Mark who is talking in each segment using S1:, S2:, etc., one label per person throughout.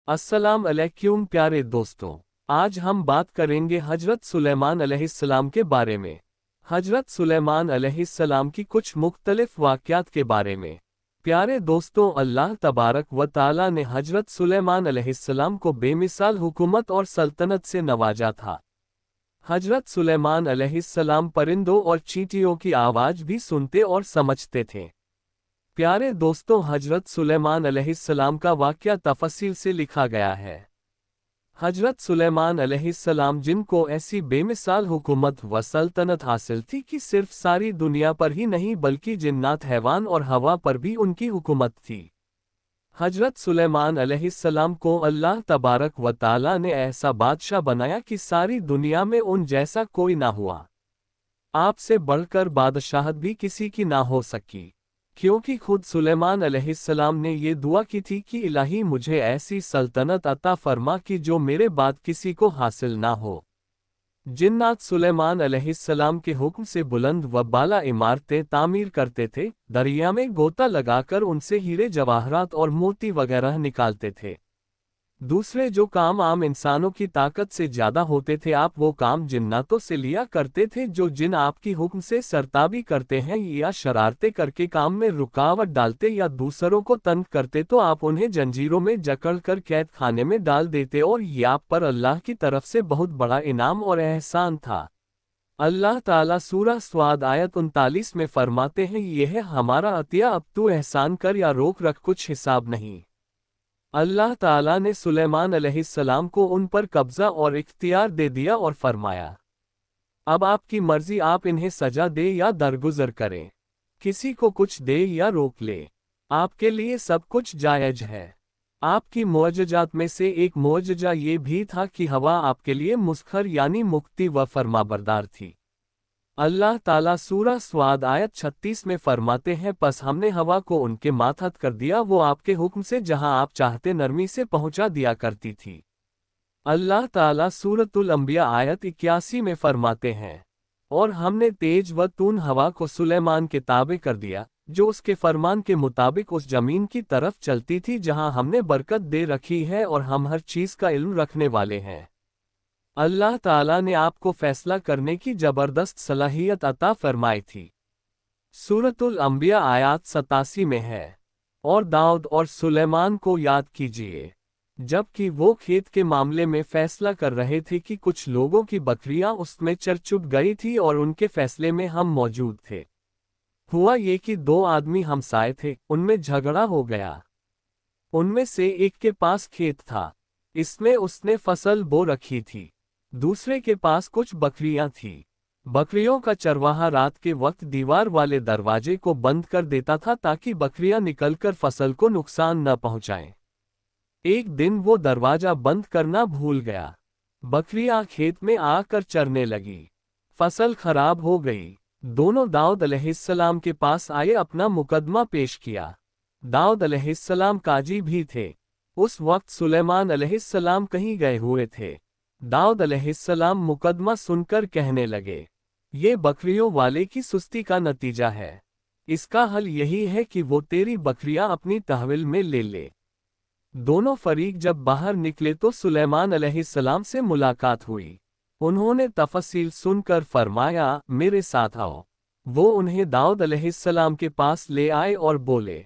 S1: अस्सलाम अलैकुम प्यारे दोस्तों। आज हम बात करेंगे हजरत सुलेमान अलैहिस्सलाम के बारे में। हजरत सुलेमान अलैहिस्सलाम की कुछ मुख्तलिफ वाक़यात के बारे में। प्यारे दोस्तों, अल्लाह तबारक व ताला ने हजरत सुलेमान अलैहिस्सलाम को बेमिसाल हुकूमत और सल्तनत से नवाजा था। हजरत सुलेमान अलैहिस्सलाम परिंदों और चींटियों की आवाज़ भी सुनते और समझते थे। प्यारे दोस्तों, हजरत सुलेमान अलैहिस्सलाम का वाक़या तफसील से लिखा गया है। हजरत सुलेमान अलैहिस्सलाम, जिनको ऐसी बेमिसाल हुकूमत व सल्तनत हासिल थी कि सिर्फ सारी दुनिया पर ही नहीं बल्कि जिन्नात, हैवान और हवा पर भी उनकी हुकूमत थी। हजरत सुलेमान अलैहिस्सलाम को अल्लाह तबारक व ताला ने ऐसा बादशाह बनाया कि सारी दुनिया में उन जैसा कोई ना हुआ। आपसे बढ़कर बादशाहत भी किसी की ना हो सकी, क्योंकि खुद सुलेमान अलैहिस्सलाम ने ये दुआ की थी कि इलाही मुझे ऐसी सल्तनत अता फरमा कि जो मेरे बाद किसी को हासिल ना हो। जिन्नात सुलेमान अलैहिस्सलाम के हुक्म से बुलंद व बाला इमारतें तामीर करते थे, दरिया में गोता लगाकर उनसे हीरे जवाहरात और मोती वगैरह निकालते थे। दूसरे जो काम आम इंसानों की ताकत से ज्यादा होते थे, आप वो काम जिन्नातों से लिया करते थे। जो जिन आपकी हुक्म से सरताबी करते हैं या शरारतें करके काम में रुकावट डालते या दूसरों को तंग करते, तो आप उन्हें जंजीरों में जकड़ कर कैद खाने में डाल देते, और ये आप पर अल्लाह की तरफ से बहुत बड़ा इनाम और एहसान था। अल्लाह ताला सूरह स्वाद आयत 39 में फरमाते हैं, यह है हमारा अतिया, अब तू एहसान कर या रोक रख, कुछ हिसाब नहीं। अल्लाह ताला ने सुलेमान अलैहिस्सलाम को उन पर कब्जा और इख्तियार दे दिया और फरमाया, अब आपकी मर्जी, आप इन्हें सजा दे या दरगुजर करें, किसी को कुछ दे या रोक ले, आपके लिए सब कुछ जायज है। आपकी मुअज्जजात में से एक मुअज्जजा ये भी था कि हवा आपके लिए मुस्खर यानी मुक्ति व फरमाबरदार थी। अल्लाह ताला सूरह स्वाद आयत 36 में फरमाते हैं, पस हमने हवा को उनके मातहत कर दिया, वो आपके हुक्म से जहां आप चाहते नरमी से पहुंचा दिया करती थी। अल्लाह ताला सूरतुल अंबिया आयत 81 में फरमाते हैं, और हमने तेज व तून हवा को सुलेमान के ताबे कर दिया, जो उसके फरमान के मुताबिक उस जमीन की तरफ चलती थी जहां हमने बरकत दे रखी है, और हम हर चीज का इल्म रखने वाले हैं। अल्लाह ताला ने आपको फैसला करने की जबरदस्त सलाहियत अता फरमाई थी। सूरतुल अंबिया आयत 87 में है, और दाऊद और सुलेमान को याद कीजिए जबकि वो खेत के मामले में फैसला कर रहे थे कि कुछ लोगों की बकरियां उसमें चर चुप गई थी और उनके फैसले में हम मौजूद थे। हुआ ये कि दो आदमी हमसाए थे, उनमें झगड़ा हो गया। उनमें से एक के पास खेत था, इसमें उसने फसल बो रखी थी। दूसरे के पास कुछ बकरियां थीं। बकरियों का चरवाहा रात के वक्त दीवार वाले दरवाजे को बंद कर देता था ताकि बकरियां निकलकर फसल को नुकसान न पहुंचाएं। एक दिन वो दरवाजा बंद करना भूल गया। बकरियां खेत में आकर चरने लगी, फसल खराब हो गई। दोनों दाऊद अलैहिस्सलाम के पास आए, अपना मुकदमा पेश किया। दाऊद अलैहिस्सलाम काजी भी थे। उस वक्त सुलेमान अलैहिस्सलाम कहीं गए हुए थे। दाऊद अलैहिस्सलाम मुकदमा सुनकर कहने लगे, ये बकरियों वाले की सुस्ती का नतीजा है। इसका हल यही है कि वो तेरी बकरियां अपनी तहवील में ले ले। दोनों फरीक जब बाहर निकले तो सुलेमान अलैहिस्सलाम से मुलाकात हुई। उन्होंने तफसील सुनकर फरमाया, मेरे साथ आओ। वो उन्हें दाऊद अलैहिस्सलाम के पास ले आए और बोले,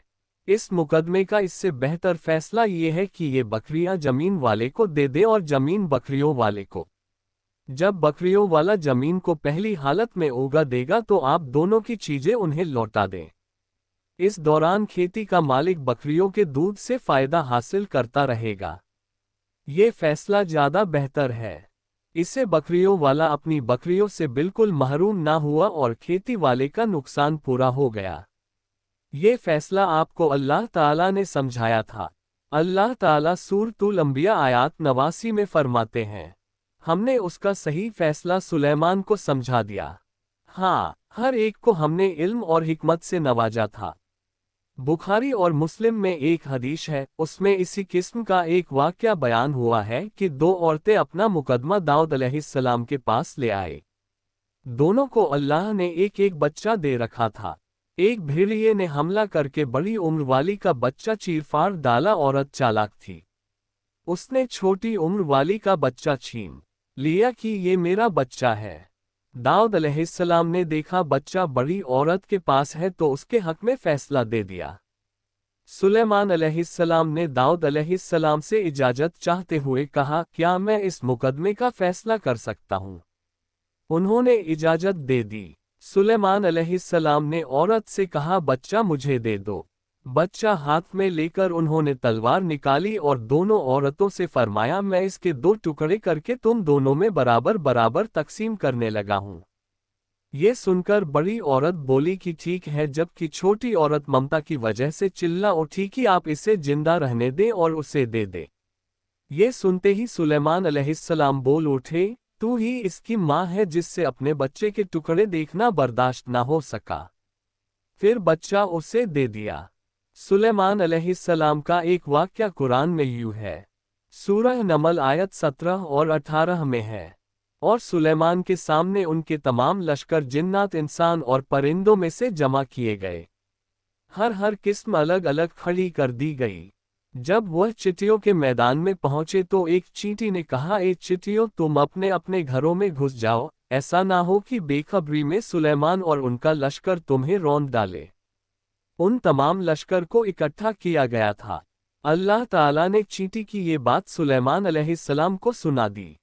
S1: इस मुकदमे का इससे बेहतर फैसला ये है कि ये बकरियां जमीन वाले को दे दे और जमीन बकरियों वाले को। जब बकरियों वाला जमीन को पहली हालत में उगा देगा तो आप दोनों की चीजें उन्हें लौटा दें। इस दौरान खेती का मालिक बकरियों के दूध से फायदा हासिल करता रहेगा। ये फैसला ज्यादा बेहतर है। इससे बकरियों वाला अपनी बकरियों से बिल्कुल महरूम ना हुआ और खेती वाले का नुकसान पूरा हो गया। ये फैसला आपको अल्लाह ताला ने समझाया था। अल्लाह ताला सूरतुल अंबिया आयत 89 में फरमाते हैं, हमने उसका सही फैसला सुलेमान को समझा दिया। हाँ, हर एक को हमने इल्म और हिकमत से नवाजा था। बुखारी और मुस्लिम में एक हदीस है, उसमें इसी किस्म का एक वाक़या बयान हुआ है कि दो औरतें अपना मुकदमा दाऊद अलैहिस्सलाम के पास ले आए। दोनों को अल्लाह ने एक एक बच्चा दे रखा था। एक भेड़िए ने हमला करके बड़ी उम्र वाली का बच्चा चीरफाड़ डाला। औरत चालाक थी, उसने छोटी उम्र वाली का बच्चा छीन लिया कि ये मेरा बच्चा है। दाऊद अलैहिस्सलाम ने देखा बच्चा बड़ी औरत के पास है तो उसके हक में फैसला दे दिया। सुलेमान अलैहिस्सलाम ने दाऊद अलैहिस्सलाम से इजाजत चाहते हुए कहा, क्या मैं इस मुकदमे का फैसला कर सकता हूँ? उन्होंने इजाजत दे दी। सुलेमान अलैहिस्सलाम ने औरत से कहा, बच्चा मुझे दे दो। बच्चा हाथ में लेकर उन्होंने तलवार निकाली और दोनों औरतों से फरमाया, मैं इसके 2 टुकड़े करके तुम दोनों में बराबर बराबर तकसीम करने लगा हूँ। ये सुनकर बड़ी औरत बोली कि ठीक है, जबकि छोटी औरत ममता की वजह से चिल्ला उठी कि आप इसे जिंदा रहने दें और उसे दे दे। ये सुनते ही सुलेमान अलैहिस्सलाम बोल उठे, तू ही इसकी माँ है जिससे अपने बच्चे के टुकड़े देखना बर्दाश्त ना हो सका। फिर बच्चा उसे दे दिया। सुलेमान अलैहिस्सलाम का एक वाक़या कुरान में यूं है। सूरह नमल आयत 17 और 18 में है। और सुलेमान के सामने उनके तमाम लश्कर जिन्नात, इंसान और परिंदों में से जमा किए गए। हर किस्म अलग अलग खड़ी कर दी गई। जब वह चींटियों के मैदान में पहुंचे तो एक चींटी ने कहा, ए चींटियों, तुम अपने अपने घरों में घुस जाओ, ऐसा ना हो कि बेखबरी में सुलेमान और उनका लश्कर तुम्हें रौंद डाले। उन तमाम लश्कर को इकट्ठा किया गया था। अल्लाह ताला ने चींटी की ये बात सुलेमान अलैहिस्सलाम को सुना दी।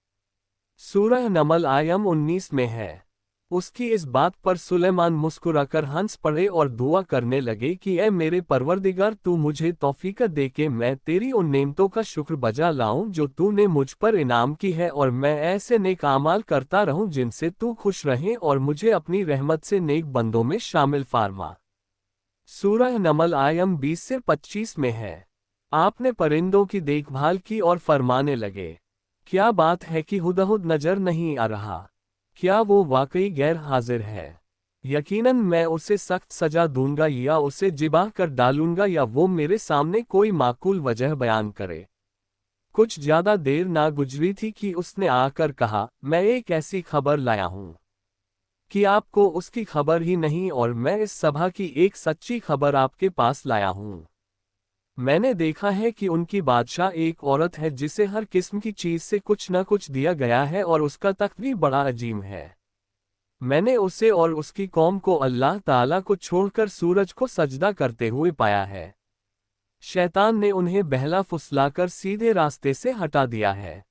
S1: सूरह नमल आयम 19 में है। उसकी इस बात पर सुलेमान मुस्कुराकर हंस पड़े और दुआ करने लगे कि ऐ मेरे परवरदिगार, तू मुझे तौफीक दे के मैं तेरी उन नेमतों का शुक्र बजा लाऊं जो तूने मुझ पर इनाम की है, और मैं ऐसे नेक आमाल करता रहूं जिनसे तू खुश रहे, और मुझे अपनी रहमत से नेक बंदों में शामिल फार्मा। सूरह नमल आयम 20 से 25 में है। आपने परिंदों की देखभाल की और फरमाने लगे, क्या बात है कि हुदहुद नजर नहीं आ रहा? क्या वो वाकई गैर हाजिर है? यकीनन मैं उसे सख्त सजा दूंगा, या उसे जिबा कर डालूंगा, या वो मेरे सामने कोई माकूल वजह बयान करे। कुछ ज्यादा देर ना गुजरी थी कि उसने आकर कहा, मैं एक ऐसी खबर लाया हूं कि आपको उसकी खबर ही नहीं, और मैं इस सभा की एक सच्ची खबर आपके पास लाया हूं। मैंने देखा है कि उनकी बादशाह एक औरत है जिसे हर किस्म की चीज से कुछ न कुछ दिया गया है, और उसका तख्त भी बड़ा अजीम है। मैंने उसे और उसकी कौम को अल्लाह ताला को छोड़कर सूरज को सजदा करते हुए पाया है। शैतान ने उन्हें बहला फुसलाकर सीधे रास्ते से हटा दिया है।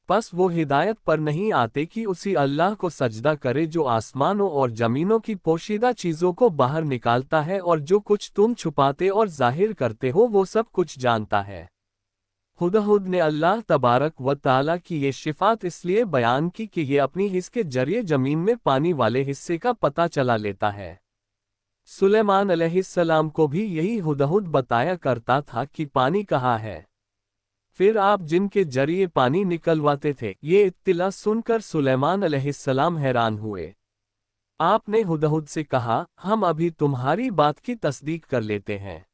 S1: बस वो हिदायत पर नहीं आते कि उसी अल्लाह को सजदा करे जो आसमानों और जमीनों की पोशीदा चीज़ों को बाहर निकालता है, और जो कुछ तुम छुपाते और जाहिर करते हो वो सब कुछ जानता है। हुदहुद ने अल्लाह तबारक व ताला की ये शिफात इसलिए बयान की कि ये अपनी हिस्स के जरिए जमीन में पानी वाले हिस्से का पता चला लेता है। सुलेमान अलैहिस्सलाम को भी यही हुदहुद बताया करता था कि पानी कहाँ है। फिर आप जिनके जरिए पानी निकलवाते थे, ये इत्तिला सुनकर सुलेमान अलैहिस्सलाम हैरान हुए। आपने हुदहुद से कहा, हम अभी तुम्हारी बात की तस्दीक कर लेते हैं।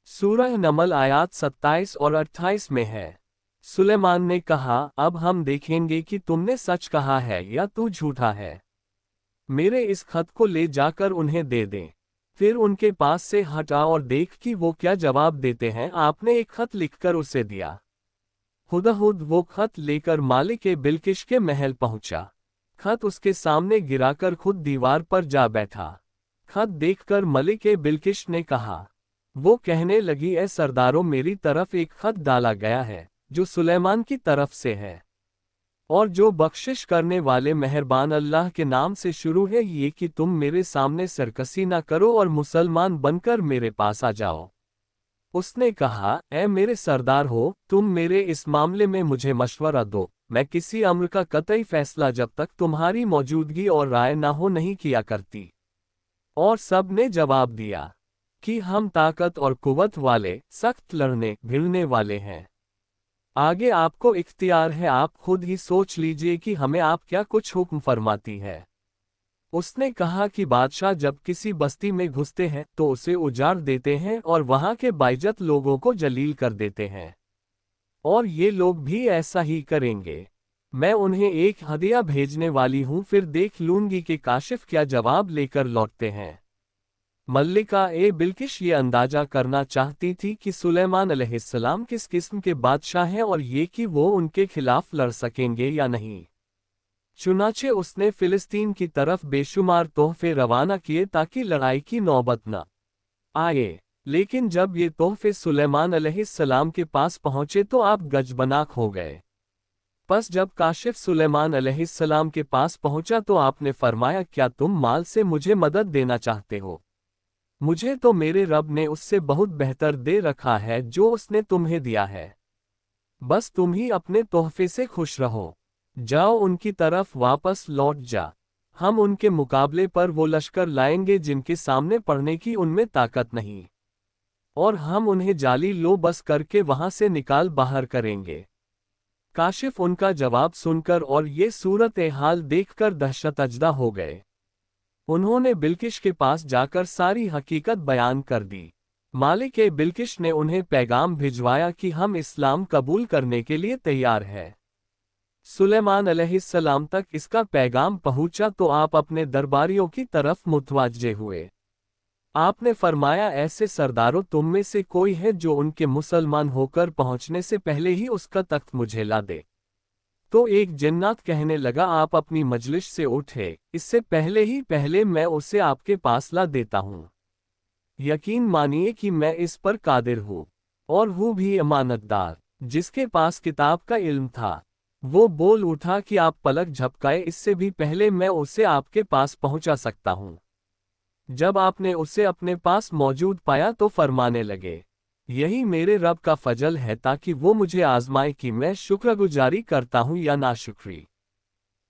S1: सूरह नमल आयात 27 और 28 में है। सुलेमान ने कहा, अब हम देखेंगे कि तुमने सच कहा है या तू झूठा है। मेरे इस खत को ले जाकर उन्हें दे दें। फिर उनके पास से हटा और देख कि वो क्या जवाब देते हैं। आपने एक खत लिखकर उसे दिया। हुदहुद वो खत लेकर मालिक बिल्किश के महल पहुंचा। खत उसके सामने गिराकर खुद दीवार पर जा बैठा। खत देखकर मलिक बिल्किश ने कहा, वो कहने लगी, ए सरदारों, मेरी तरफ एक खत डाला गया है जो सुलेमान की तरफ से है, और जो बख्शिश करने वाले मेहरबान अल्लाह के नाम से शुरू है, ये कि तुम मेरे सामने सरकशी ना करो और मुसलमान बनकर मेरे पास आ जाओ। उसने कहा, ए मेरे सरदार हो, तुम मेरे इस मामले में मुझे मशवरा दो। मैं किसी अम्र का कतई फैसला जब तक तुम्हारी मौजूदगी और राय ना हो नहीं किया करती। और सब ने जवाब दिया कि हम ताकत और कुव्वत वाले, सख्त लड़ने भिड़ने वाले हैं। आगे आपको इख्तियार है, आप खुद ही सोच लीजिए कि हमें आप क्या कुछ हुक्म फरमाती है। उसने कहा कि बादशाह जब किसी बस्ती में घुसते हैं तो उसे उजाड़ देते हैं और वहां के बाइज्जत लोगों को जलील कर देते हैं, और ये लोग भी ऐसा ही करेंगे। मैं उन्हें एक हदिया भेजने वाली हूं, फिर देख लूंगी कि काशिफ क्या जवाब लेकर लौटते हैं। मल्लिका ए बिल्किश ये अंदाजा करना चाहती थी कि सुलेमान अलैहिस्सलाम किस किस्म के बादशाह हैं और ये कि वो उनके खिलाफ लड़ सकेंगे या नहीं। चुनाचे उसने फिलिस्तीन की तरफ बेशुमार तोहफे रवाना किए ताकि लड़ाई की नौबत न आए। लेकिन जब ये तोहफे सुलेमान अलैहिस्सलाम के पास पहुंचे तो आप गजबनाक हो गए। बस जब काशिफ सुलेमान अलैहिस्सलाम के पास पहुंचा तो आपने फरमाया, क्या तुम माल से मुझे मदद देना चाहते हो? मुझे तो मेरे रब ने उससे बहुत बेहतर दे रखा है जो उसने तुम्हें दिया है। बस तुम ही अपने तोहफे से खुश रहो। जाओ उनकी तरफ वापस लौट जा। हम उनके मुकाबले पर वो लश्कर लाएंगे जिनके सामने पड़ने की उनमें ताकत नहीं, और हम उन्हें जाली लो बस करके वहां से निकाल बाहर करेंगे। काशिफ उनका जवाब सुनकर और ये सूरत हाल देखकर दहशतजदा हो गए। उन्होंने बिल्किश के पास जाकर सारी हकीकत बयान कर दी। मालिक बिल्किश ने उन्हें पैगाम भिजवाया कि हम इस्लाम कबूल करने के लिए तैयार हैं। सुलेमान अलैहिस्सलाम तक इसका पैगाम पहुंचा तो आप अपने दरबारियों की तरफ मुतवज्जे हुए। आपने फरमाया, ऐसे सरदारों तुम में से कोई है जो उनके मुसलमान होकर पहुंचने से पहले ही उसका तख्त मुझे ला दे। तो एक जिन्नात कहने लगा, आप अपनी मजलिस से उठे, इससे पहले मैं उसे आपके पास ला देता हूं। यकीन मानिए कि मैं इस पर कादिर हूं, और हूं भी अमानतदार। जिसके पास किताब का इल्म था वो बोल उठा कि आप पलक झपकाए, इससे भी पहले मैं उसे आपके पास पहुंचा सकता हूं। जब आपने उसे अपने पास मौजूद पाया तो फरमाने लगे, यही मेरे रब का फजल है ताकि वो मुझे आजमाए कि मैं शुक्रगुजारी करता हूं या नाशुक्री।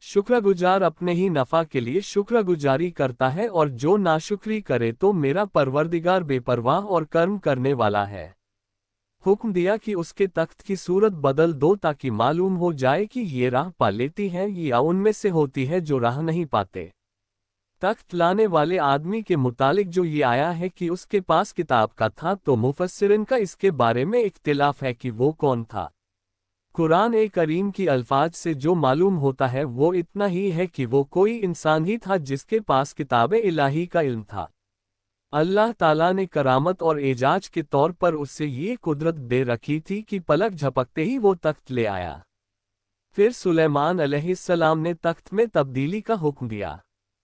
S1: शुक्रगुजार अपने ही नफा के लिए शुक्रगुजारी करता है, और जो नाशुक्री करे तो मेरा परवरदिगार बेपरवाह और कर्म करने वाला है। हुक्म दिया कि उसके तख्त की सूरत बदल दो ताकि मालूम हो जाए कि ये राह पा लेती है या उनमें से होती है जो राह नहीं पाते। तख्त लाने वाले आदमी के मुतालिक जो ये आया है कि उसके पास किताब का था, तो मुफस्सिरिन का इसके बारे में इख्तिलाफ है कि वो कौन था। कुरान करीम की अल्फाज से जो मालूम होता है वो इतना ही है कि वो कोई इंसान ही था जिसके पास किताब इलाही का इल्म था। अल्लाह ताला ने करामत और एजाज के तौर पर उससे ये कुदरत दे रखी थी कि पलक झपकते ही वो तख्त ले आया। फिर सुलेमान अलैहिस्सलाम ने तख्त में तब्दीली का हुक्म दिया।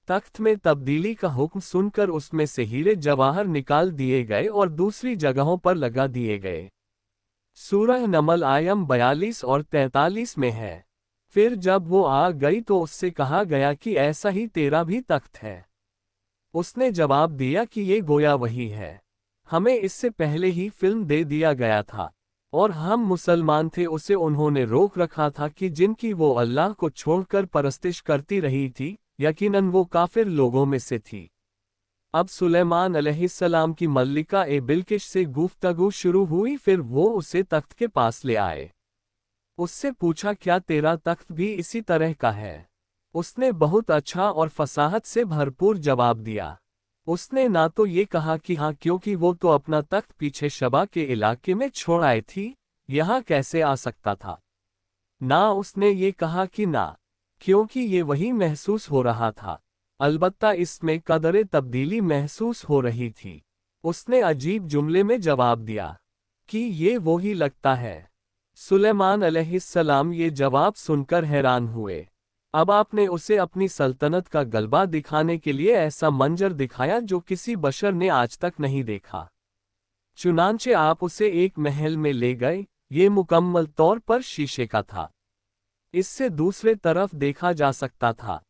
S1: तख्त में तब्दीली का हुक्म सुनकर उसमें से हीरे जवाहर निकाल दिए गए और दूसरी जगहों पर लगा दिए गए। सूरह नमल आयम 42 और 43 में है। फिर जब वो आ गई तो उससे कहा गया कि ऐसा ही तेरा भी तख्त है। उसने जवाब दिया कि ये गोया वही है, हमें इससे पहले ही फिल्म दे दिया गया था, और हम मुसलमान थे। उसे उन्होंने रोक रखा था कि जिनकी वो अल्लाह को छोड़कर परस्तिश करती रही थी, यकीनन वो काफिर लोगों में से थी। अब सुलेमान अलैहिस्सलाम की मल्लिका बिल्किश से गुफ्तगू शुरू हुई। फिर वो उसे तख्त के पास ले आए। उससे पूछा, क्या तेरा तख्त भी इसी तरह का है? उसने बहुत अच्छा और फसाहत से भरपूर जवाब दिया। उसने ना तो ये कहा कि हाँ, क्योंकि वो तो अपना तख्त पीछे शबा के इलाके में छोड़ आई थी, यहाँ कैसे आ सकता था। ना उसने ये कहा कि ना, क्योंकि ये वही महसूस हो रहा था। अलबत्ता इसमें कदरे तब्दीली महसूस हो रही थी। उसने अजीब जुमले में जवाब दिया कि ये वो ही लगता है। सुलेमान अलैहिस्सलाम ये जवाब सुनकर हैरान हुए। अब आपने उसे अपनी सल्तनत का गलबा दिखाने के लिए ऐसा मंजर दिखाया जो किसी बशर ने आज तक नहीं देखा। चुनांचे आप उसे एक महल में ले गए। ये मुकम्मल तौर पर शीशे का था। इससे दूसरे तरफ देखा जा सकता था।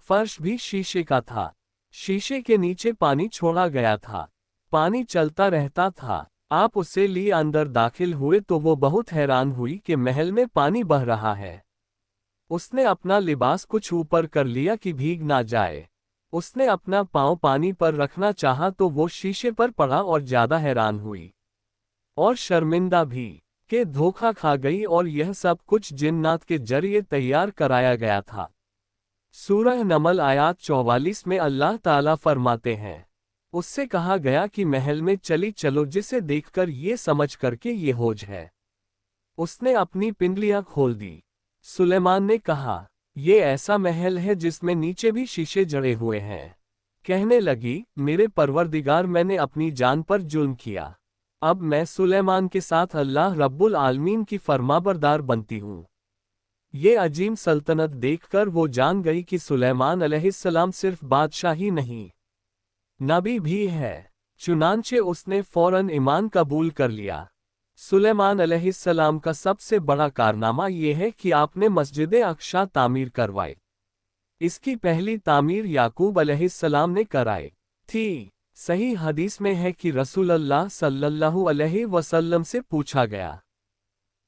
S1: फर्श भी शीशे का था। शीशे के नीचे पानी छोड़ा गया था। पानी चलता रहता था। आप उसे लिए अंदर दाखिल हुए तो वो बहुत हैरान हुई कि महल में पानी बह रहा है। उसने अपना लिबास कुछ ऊपर कर लिया कि भीग ना जाए। उसने अपना पांव पानी पर रखना चाहा तो वो शीशे पर पड़ा और ज्यादा हैरान हुई और शर्मिंदा भी कि धोखा खा गई, और यह सब कुछ जिन्नात के जरिए तैयार कराया गया था। सूरह नमल आयात 44 में अल्लाह ताला फरमाते हैं, उससे कहा गया कि महल में चली चलो जिसे देखकर ये समझ करके ये होज है। उसने अपनी पिंडलियां खोल दी। सुलेमान ने कहा, ये ऐसा महल है जिसमें नीचे भी शीशे जड़े हुए हैं। कहने लगी, मेरे परवरदिगार, मैंने अपनी जान पर जुल्म किया। अब मैं सुलेमान के साथ अल्लाह रब्बुल आलमीन की फरमाबरदार बनती हूँ। ये अजीम सल्तनत देखकर वो जान गई कि सुलेमान अलैहिस्सलाम सिर्फ बादशाह ही नहीं, नबी भी है। चुनांचे उसने फौरन ईमान कबूल कर लिया। सुलेमान अलैहिस्सलाम का सबसे बड़ा कारनामा ये है कि आपने मस्जिद अक्सा तामीर करवाई। इसकी पहली तामीर याकूब अलैहिस्सलाम ने कराई थी। सही हदीस में है कि रसूलुल्लाह सल्लल्लाहु अलैहि वसल्लम से पूछा गया,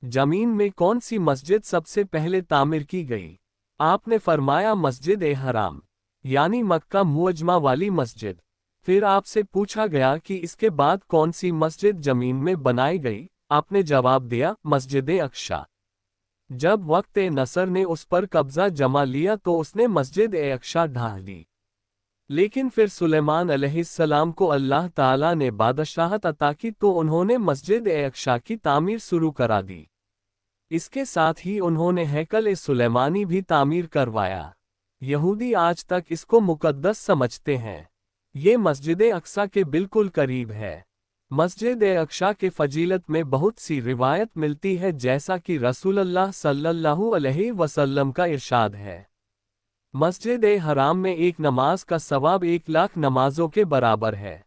S1: जमीन में कौन सी मस्जिद सबसे पहले तामीर की गई? आपने फरमाया, मस्जिद ए हराम, यानी मक्का मुअज्जमा वाली मस्जिद। फिर आपसे पूछा गया कि इसके बाद कौन सी मस्जिद जमीन में बनाई गई? आपने जवाब दिया, मस्जिद अक्सा। जब वक्त नसर ने उस पर कब्जा जमा लिया तो उसने मस्जिद अक्सा ढा दी। लेकिन फिर सुलेमान अलैहिस्सलाम को अल्लाह ताला ने बादशाहत अता की तो उन्होंने मस्जिद अक्सा की तामीर शुरू करा दी। इसके साथ ही उन्होंने हैकल सुलेमानी भी तामीर करवाया। यहूदी आज तक इसको मुकद्दस समझते हैं। ये मस्जिद अक्सा के बिल्कुल करीब है। मस्जिद अक्सा के फजीलत में बहुत सी रिवायत मिलती है, जैसा कि रसूलुल्लाह सल्लल्लाहु अलैहि वसल्लम का इरशाद है, मस्जिद हराम में एक नमाज का सवाब 1,00,000 नमाजों के बराबर है।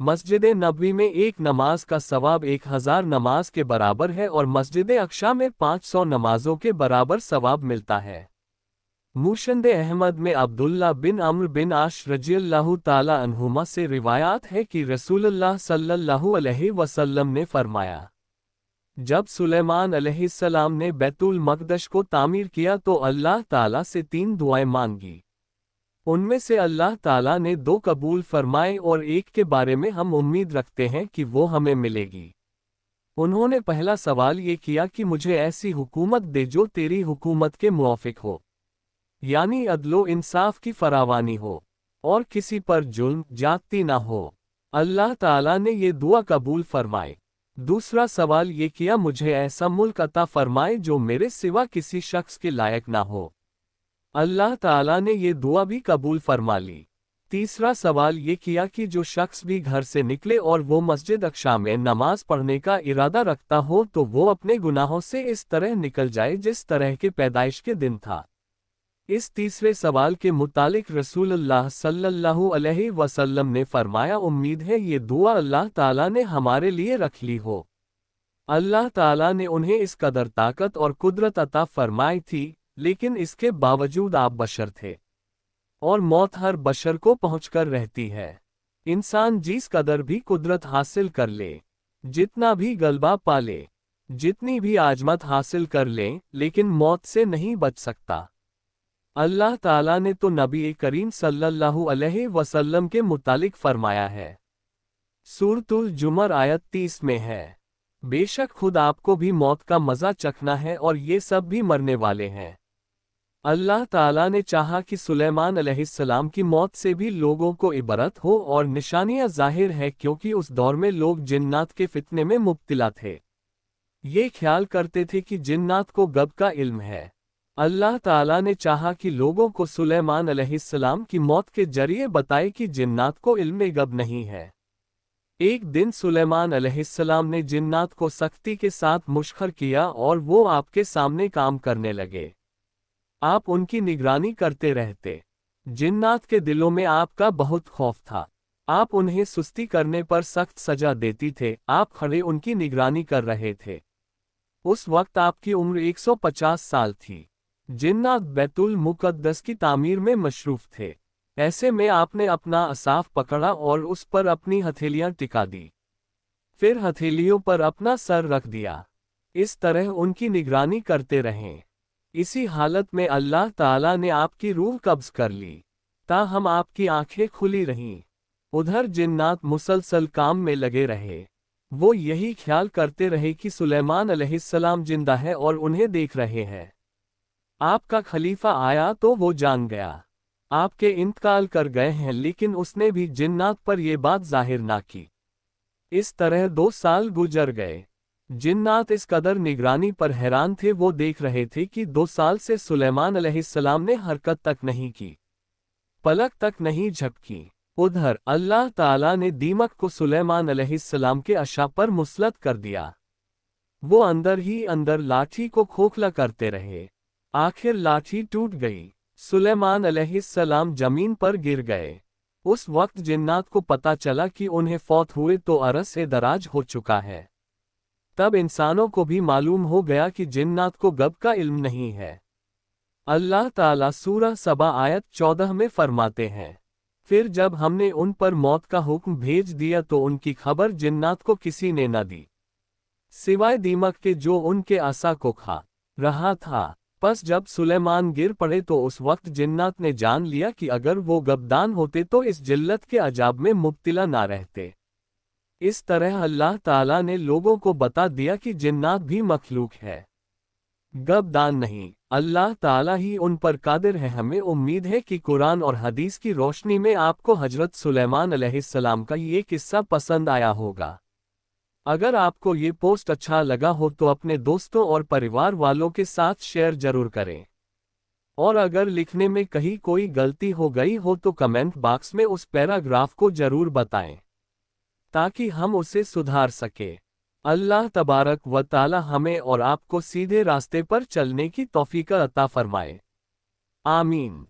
S1: मस्जिद नबवी में एक नमाज का सवाब 1,000 नमाज के बराबर है और मस्जिद अक्सा में 500 नमाजों के बराबर सवाब मिलता है। मुशंद अहमद में अब्दुल्ला बिन अम्र बिन आश रज़ियल्लाहु ताला अन्हुमा से रिवायात है कि रसूलुल्लाह सल्लल्लाहु अलैहि वसल्लम ने फरमाया, जब सुलेमान अलैहिस्सलाम ने बैतुल मक़दस को तामीर किया तो अल्लाह ताला से 3 दुआएं मांगी। उनमें से अल्लाह ताला ने 2 कबूल फरमाए और एक के बारे में हम उम्मीद रखते हैं कि वो हमें मिलेगी। उन्होंने पहला सवाल ये किया कि मुझे ऐसी हुकूमत दे जो तेरी हुकूमत के मुआफिक हो, यानी अदलो इंसाफ की फरावानी हो और किसी पर जुल्म ज्यादती ना हो। अल्लाह ताला ने ये दुआ कबूल फरमाए। दूसरा सवाल ये किया, मुझे ऐसा मुल्क अता फरमाए जो मेरे सिवा किसी शख्स के लायक ना हो। अल्लाह ताला ने ये दुआ भी कबूल फरमा ली। तीसरा सवाल ये किया कि जो शख्स भी घर से निकले और वो मस्जिद अक्सा में नमाज पढ़ने का इरादा रखता हो तो वो अपने गुनाहों से इस तरह निकल जाए जिस तरह के पैदाइश के दिन था। इस तीसरे सवाल के मुतालिक रसूलुल्लाह सल्लल्लाहु अलैहि वसल्लम ने फरमाया, उम्मीद है ये दुआ अल्लाह ताला ने हमारे लिए रख ली हो। अल्लाह ताला ने उन्हें इस कदर ताकत और कुदरत अता फरमाई थी, लेकिन इसके बावजूद आप बशर थे और मौत हर बशर को पहुंचकर रहती है। इंसान जिस कदर भी कुदरत हासिल कर ले, जितना भी गलबा पाले, जितनी भी आजमत हासिल कर ले, लेकिन मौत से नहीं बच सकता। अल्लाह ताला ने तो नबी करीम सल्लल्लाहु अलैहि वसल्लम के मुतालिक फरमाया है। सूरतुल जुमर आयत 30 में है, बेशक खुद आपको भी मौत का मज़ा चखना है और ये सब भी मरने वाले हैं। अल्लाह ताला ने चाहा कि सुलेमान अलैहिस्सलाम की मौत से भी लोगों को इबरत हो और निशानियां जाहिर है, क्योंकि उस दौर में लोग जिन्नात के फितने में मुब्तिला थे। ये ख्याल करते थे कि जिन्नात को गब का इल्म है। अल्लाह ताला ने चाहा कि लोगों को सुलेमान अलैहिस्सलाम की मौत के जरिए बताए कि जिन्नात को इल्म गब नहीं है। एक दिन सुलेमान अलैहिस्सलाम ने जिन्नात को सख्ती के साथ मुश्खर किया और वो आपके सामने काम करने लगे। आप उनकी निगरानी करते रहते। जिन्नात के दिलों में आपका बहुत खौफ था। आप उन्हें सुस्ती करने पर सख्त सजा देती थे। आप खड़े उनकी निगरानी कर रहे थे। उस वक्त आपकी उम्र 150 साल थी। जिन्नात बैतुल मुक़द्दस की तामीर में मशरूफ थे। ऐसे में आपने अपना असाफ पकड़ा और उस पर अपनी हथेलियां टिका दी, फिर हथेलियों पर अपना सर रख दिया। इस तरह उनकी निगरानी करते रहें। इसी हालत में अल्लाह ताला ने आपकी रूह कब्ज कर ली, ताहम आपकी आंखें खुली रहीं। उधर जिन्नात मुसलसल काम में लगे रहे। वो यही ख्याल करते रहे कि सुलेमान अलैहिस्सलाम जिंदा है और उन्हें देख रहे हैं। आपका खलीफा आया तो वो जान गया आपके इंतकाल कर गए हैं, लेकिन उसने भी जिन्नात पर यह बात जाहिर ना की। इस तरह 2 साल गुजर गए। जिन्नात इस कदर निगरानी पर हैरान थे। वो देख रहे थे कि 2 साल से सुलेमान अलैहिस्सलाम ने हरकत तक नहीं की। पलक तक नहीं झपकी। उधर अल्लाह ताला ने दीमक को सुलेमान अलैहिस्सलाम के अशा पर मुसलत कर दिया। वो अंदर ही अंदर लाठी को खोखला करते रहे। आखिर लाठी टूट गई। सुलेमान अलैहिस्सलाम जमीन पर गिर गए। उस वक्त जिन्नात को पता चला कि उन्हें फौत हुए तो अरस-ए दराज हो चुका है। तब इंसानों को भी मालूम हो गया कि जिन्नात को गब का इल्म नहीं है। अल्लाह ताला सूरह सबा आयत 14 में फरमाते हैं, फिर जब हमने उन पर मौत का हुक्म भेज दिया तो उनकी खबर जिन्नात को किसी ने न दी, सिवाय दीमक के जो उनके आसा को खा रहा था। बस जब सुलेमान गिर पड़े तो उस वक्त जिन्नात ने जान लिया कि अगर वो गबदान होते तो इस जिल्लत के अजाब में मुब्तिला ना रहते। इस तरह अल्लाह ताला ने लोगों को बता दिया कि जिन्नात भी मखलूक है, गबदान नहीं। अल्लाह ताला ही उन पर कादिर है। हमें उम्मीद है कि कुरान और हदीस की रोशनी में आपको हजरत सुलेमान अलैहिस्सलाम का ये किस्सा पसंद आया होगा। अगर आपको ये पोस्ट अच्छा लगा हो तो अपने दोस्तों और परिवार वालों के साथ शेयर जरूर करें। और अगर लिखने में कहीं कोई गलती हो गई हो तो कमेंट बॉक्स में उस पैराग्राफ को जरूर बताएं, ताकि हम उसे सुधार सके। अल्लाह तबारक व ताला हमें और आपको सीधे रास्ते पर चलने की तौफीक अता फरमाए। आमीन।